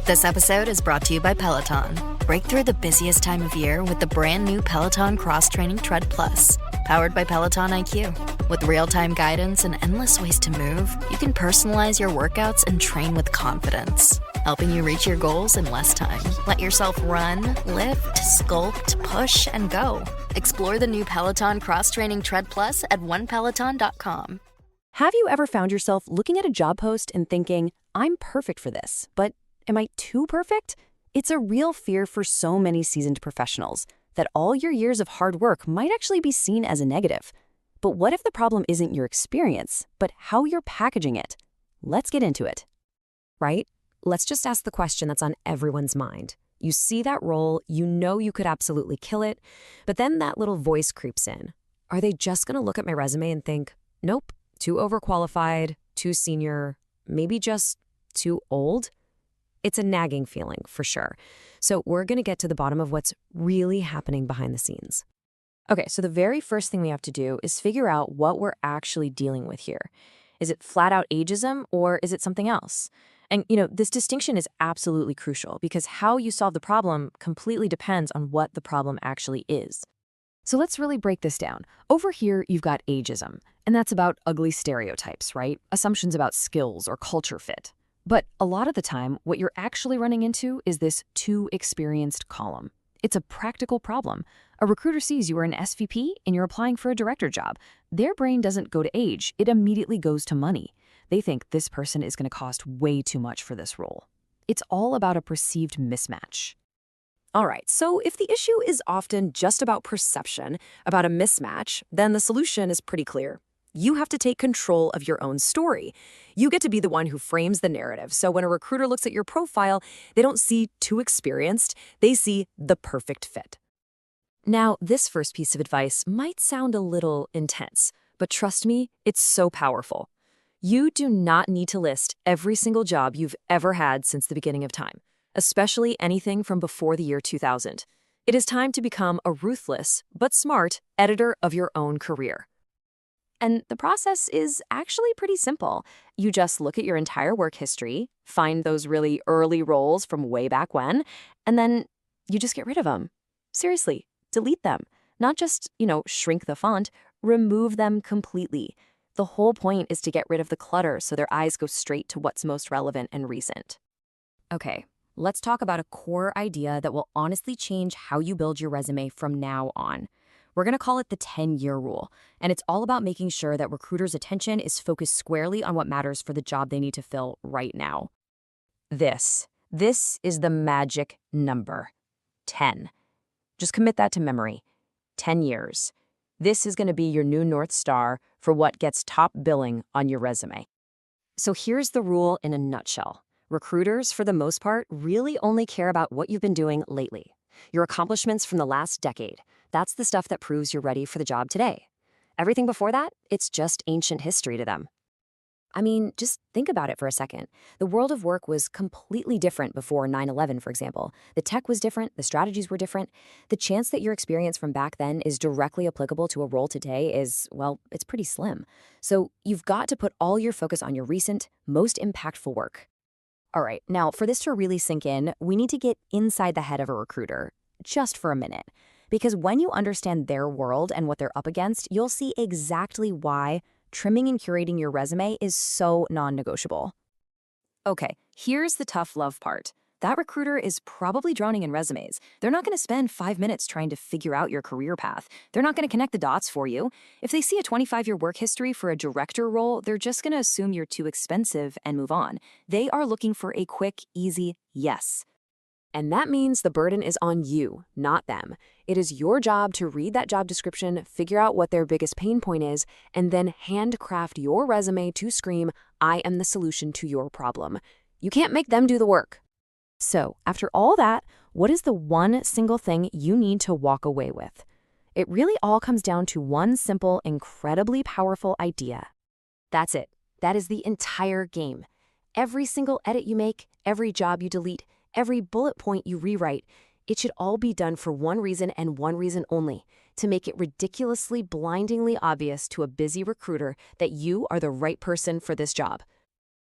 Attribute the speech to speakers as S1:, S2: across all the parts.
S1: This episode is brought to you by Peloton. Break through the busiest time of year with the brand new Peloton Cross-Training Tread Plus. Powered by Peloton IQ. With real-time guidance and endless ways to move, you can personalize your workouts and train with confidence, helping you reach your goals in less time. Let yourself run, lift, sculpt, push, and go. Explore the new Peloton Cross-Training Tread Plus at onepeloton.com.
S2: Have you ever found yourself looking at a job post and thinking, I'm perfect for this, but am I too perfect? It's a real fear for so many seasoned professionals that all your years of hard work might actually be seen as a negative. But what if the problem isn't your experience, but how you're packaging it? Let's get into it.
S3: Right? Let's just ask the question that's on everyone's mind. You see that role, you know you could absolutely kill it, but then that little voice creeps in. Are they just going to look at my resume and think, nope, too overqualified, too senior, maybe just too old? It's a nagging feeling, for sure. So we're going to get to the bottom of what's really happening behind the scenes.
S2: Okay, so the very first thing we have to do is figure out what we're actually dealing with here. Is it flat out ageism or is it something else? And, this distinction is absolutely crucial because how you solve the problem completely depends on what the problem actually is. So let's really break this down. Over here, you've got ageism, and that's about ugly stereotypes, right? Assumptions about skills or culture fit. But a lot of the time, what you're actually running into is this too experienced column. It's a practical problem. A recruiter sees you are an SVP and you're applying for a director job. Their brain doesn't go to age, it immediately goes to money. They think this person is going to cost way too much for this role. It's all about a perceived mismatch.
S3: All right, so if the issue is often just about perception, about a mismatch, then the solution is pretty clear. You have to take control of your own story. You get to be the one who frames the narrative. So when a recruiter looks at your profile, they don't see too experienced, they see the perfect fit. Now, this first piece of advice might sound a little intense, but trust me, it's so powerful. You do not need to list every single job you've ever had since the beginning of time, especially anything from before the year 2000. It is time to become a ruthless but smart editor of your own career.
S2: And the process is actually pretty simple. You just look at your entire work history, find those really early roles from way back when, and then you just get rid of them. Seriously, delete them. Not just, shrink the font, remove them completely. The whole point is to get rid of the clutter so their eyes go straight to what's most relevant and recent.
S3: Okay, let's talk about a core idea that will honestly change how you build your resume from now on. We're going to call it the 10-year rule, and it's all about making sure that recruiters' attention is focused squarely on what matters for the job they need to fill right now. This is the magic number, 10. Just commit that to memory. 10 years. This is going to be your new North Star for what gets top billing on your resume. So here's the rule in a nutshell. Recruiters, for the most part, really only care about what you've been doing lately. Your accomplishments from the last decade. That's the stuff that proves you're ready for the job today. Everything before that, it's just ancient history to them. I mean, just think about it for a second. The world of work was completely different before 9/11, for example. The tech was different, the strategies were different. The chance that your experience from back then is directly applicable to a role today is, well, it's pretty slim. So you've got to put all your focus on your recent, most impactful work. All right, now for this to really sink in, we need to get inside the head of a recruiter, just for a minute. Because when you understand their world and what they're up against, you'll see exactly why trimming and curating your resume is so non-negotiable. Okay, here's the tough love part. That recruiter is probably drowning in resumes. They're not going to spend 5 minutes trying to figure out your career path. They're not going to connect the dots for you. If they see a 25-year work history for a director role, they're just going to assume you're too expensive and move on. They are looking for a quick, easy yes. And that means the burden is on you, not them. It is your job to read that job description, figure out what their biggest pain point is, and then handcraft your resume to scream, I am the solution to your problem. You can't make them do the work. So, after all that, what is the one single thing you need to walk away with? It really all comes down to one simple, incredibly powerful idea. That's it. That is the entire game. Every single edit you make, every job you delete, every bullet point you rewrite, it should all be done for one reason and one reason only, to make it ridiculously, blindingly obvious to a busy recruiter that you are the right person for this job.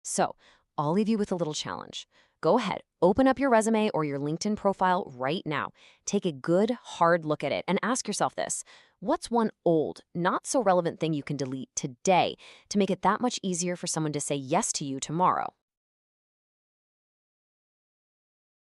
S3: So, I'll leave you with a little challenge. Go ahead, open up your resume or your LinkedIn profile right now. Take a good, hard look at it and ask yourself this. What's one old, not so relevant thing you can delete today to make it that much easier for someone to say yes to you tomorrow?